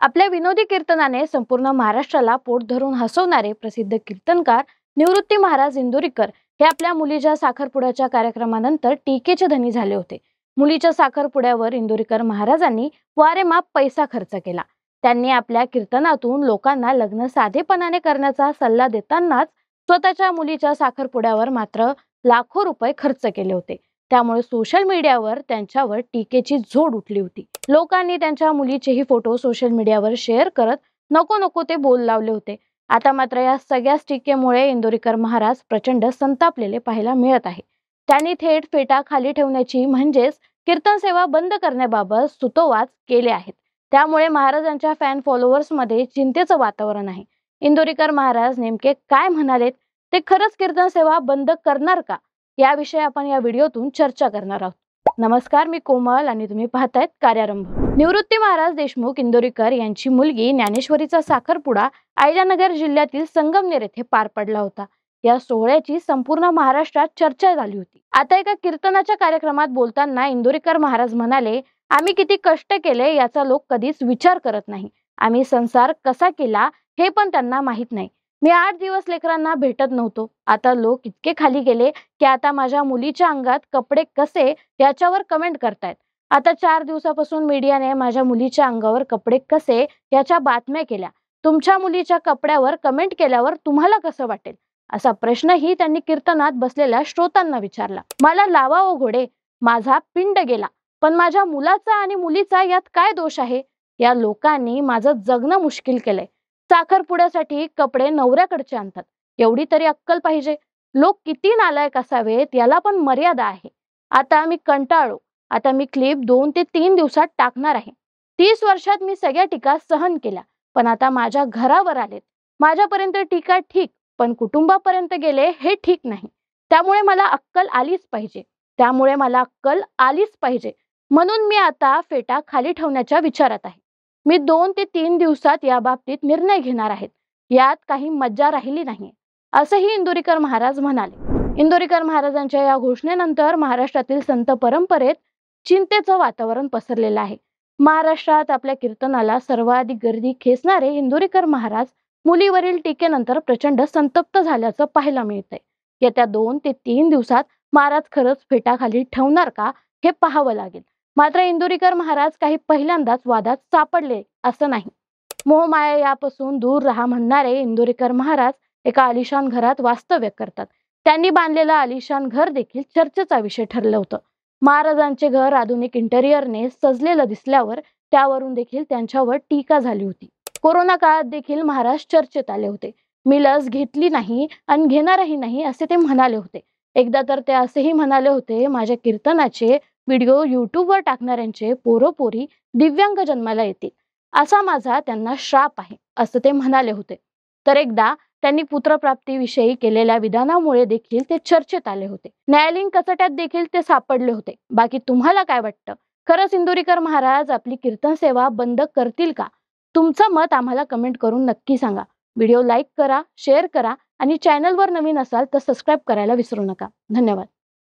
आपल्या विनोदी कीर्तनाने संपूर्ण महाराष्ट्राला पोट धरून हसवणारे प्रसिद्ध कीर्तनकार निवृत्ती महाराज इंदोरीकर हे आपल्या मुलीच्या साखरपुड्याच्या कार्यक्रमानंतर टीकेचे धनी झाले होते। मुलीच्या साखरपुड्यावर इंदोरीकर महाराजांनी वारेमाप पैसा खर्च केला। त्यांनी आपल्या कीर्तनातून लोकांना लग्न साधेपणाने करण्याचा सल्ला देतानाच स्वतःच्या मुलीच्या साखरपुड्यावर मात्र लाखो रुपये खर्च केले होते। त्यामुळे सोशल मीडियावर त्यांच्यावर टीकेची झोड उठली होती। लोकांनी त्यांच्या मुलीचेही फोटो सोशल मीडियावर शेअर करत नको नको ते बोल लावले होते। आता मात्र या सगळ्या टीकेमुळे इंदोरीकर महाराज प्रचंड संतापलेले पाहायला मिळत आहे। त्यांनी थेट फेटा खाली ठेवण्याची म्हणजेच कीर्तन सेवा बंद करण्याबाबत सुतोवाच केले आहेत। त्यामुळे महाराजांच्या फॅन फॉलोअर्स मध्ये चिंतेचं वातावरण आहे। इंदोरीकर महाराज नेमके काय म्हणालेत, ते खरंच कीर्तन सेवा बंद करणार का, याविषयी आपण या व्हिडिओतून चर्चा करणार आहोत। नमस्कार, मी कोमल आणि तुम्ही पाहतायत कार्यारंभ। निवृत्ती महाराज देशमुख इंदोरीकर यांची मुलगी ज्ञानेश्वरीचा साखरपुडा अहिल्यानगर जिल्ह्यातील संगमनेर येथे पार पडला होता। या सोहळ्याची संपूर्ण महाराष्ट्रात चर्चा झाली होती। आता एका कीर्तनाच्या कार्यक्रमात बोलताना इंदोरीकर महाराज म्हणाले, आम्ही किती कष्ट केले याचा लोक कधीच विचार करत नाही। आम्ही संसार कसा केला हे पण त्यांना माहित नाही। मी 8 दिवस लेकरांना भेटत नव्हतो। आता लोक इतके खाली गेले की आता माझ्या मुलीच्या अंगात कपडे कसे याच्यावर कमेंट करतायत। आता 4 दिवसापासून मीडियाने माझ्या मुलीच्या अंगावर कपडे कसे याच्या बातम्या केल्या। तुमच्या मुलीच्या कपड्यावर कमेंट केल्यावर तुम्हाला कसं वाटेल, असा प्रश्नही त्यांनी कीर्तनात बसलेल्या श्रोतांना विचारला। मला लावा ओ घोडे, माझा पिंड गेला, पण माझ्या मुलाचा आणि मुलीचा यात काय दोष आहे? या लोकांनी माझं जगणं मुश्किल केलंय। साखरपुड्यासाठी कपडे नवऱ्याकडचे आणतात, एवढी तरी अक्कल पाहिजे। लोक किती नालायक असावेत याला पण मर्यादा आहे। आता मी कंटाळलो। आता मी क्लिप 2 ते 3 दिवसात टाकणार आहे। 30 वर्षात मी सगळ्या टीका सहन केल्या, पण आता माझ्या घरावर आलेत। माझ्यापर्यंत टीका ठीक, पण कुटुंबापर्यंत गेले हे ठीक नाही। त्यामुळे मला अक्कल आलीच पाहिजे। म्हणून मी आता फेटा खाली ठेवण्याच्या विचारात आहे। मी 2 ते 3 दिवसात या बाबतीत निर्णय घेणार आहेत। यात काही मज्जा राहिली नाही, असंही इंदोरीकर महाराज म्हणाले। इंदोरीकर महाराजांच्या या घोषणेनंतर महाराष्ट्रातील संत परंपरेत चिंतेचं वातावरण पसरलेलं आहे। महाराष्ट्रात आपल्या कीर्तनाला सर्वाधिक गर्दी खेचणारे इंदोरीकर महाराज मुलीवरील टीकेनंतर प्रचंड संतप्त झाल्याचं पाहायला मिळतंय। येत्या 2 ते 3 दिवसात महाराज खरंच फेटा खाली ठेवणार का हे पाहावं लागेल। मात्र इंदोरीकर महाराज काही पहिल्यांदाच वादात सापडले असं नाही। मोहमाया यापासून दूर राहा म्हणणारे इंदोरीकर महाराज एका आलिशान घरात वास्तव्य करतात। त्यांनी बांधलेलं आलिशान घर देखील चर्चेचा विषय ठरलं होतं। महाराजांचे घर आधुनिक इंटेरियरने सजलेलं दिसल्यावर त्यावरून देखील त्यांच्यावर टीका झाली होती। कोरोना काळात देखील महाराज चर्चेत आले होते। मी लस घेतली नाही आणि घेणारही नाही असे ते म्हणाले होते। एकदा तर ते असेही म्हणाले होते, माझ्या कीर्तनाचे व्हिडिओ युट्यूबवर टाकणाऱ्यांचे पोरोपोरी दिव्यांग जन्माला येतील, असा माझा त्यांना श्राप आहे, असं ते म्हणाले होते। तर एकदा त्यांनी पुत्रप्राप्तीविषयी केलेल्या विधानामुळे देखील ते चर्चेत आले होते। न्यायालयीन कचट्यात देखील ते सापडले होते। बाकी तुम्हाला काय वाटतं? खरंच इंदोरीकर महाराज आपली कीर्तन सेवा बंद करतील का? तुमचं मत आम्हाला कमेंट करून नक्की सांगा। व्हिडिओ लाईक करा, शेअर करा आणि चॅनलवर नवीन असाल तर सबस्क्राईब करायला विसरू नका। धन्यवाद।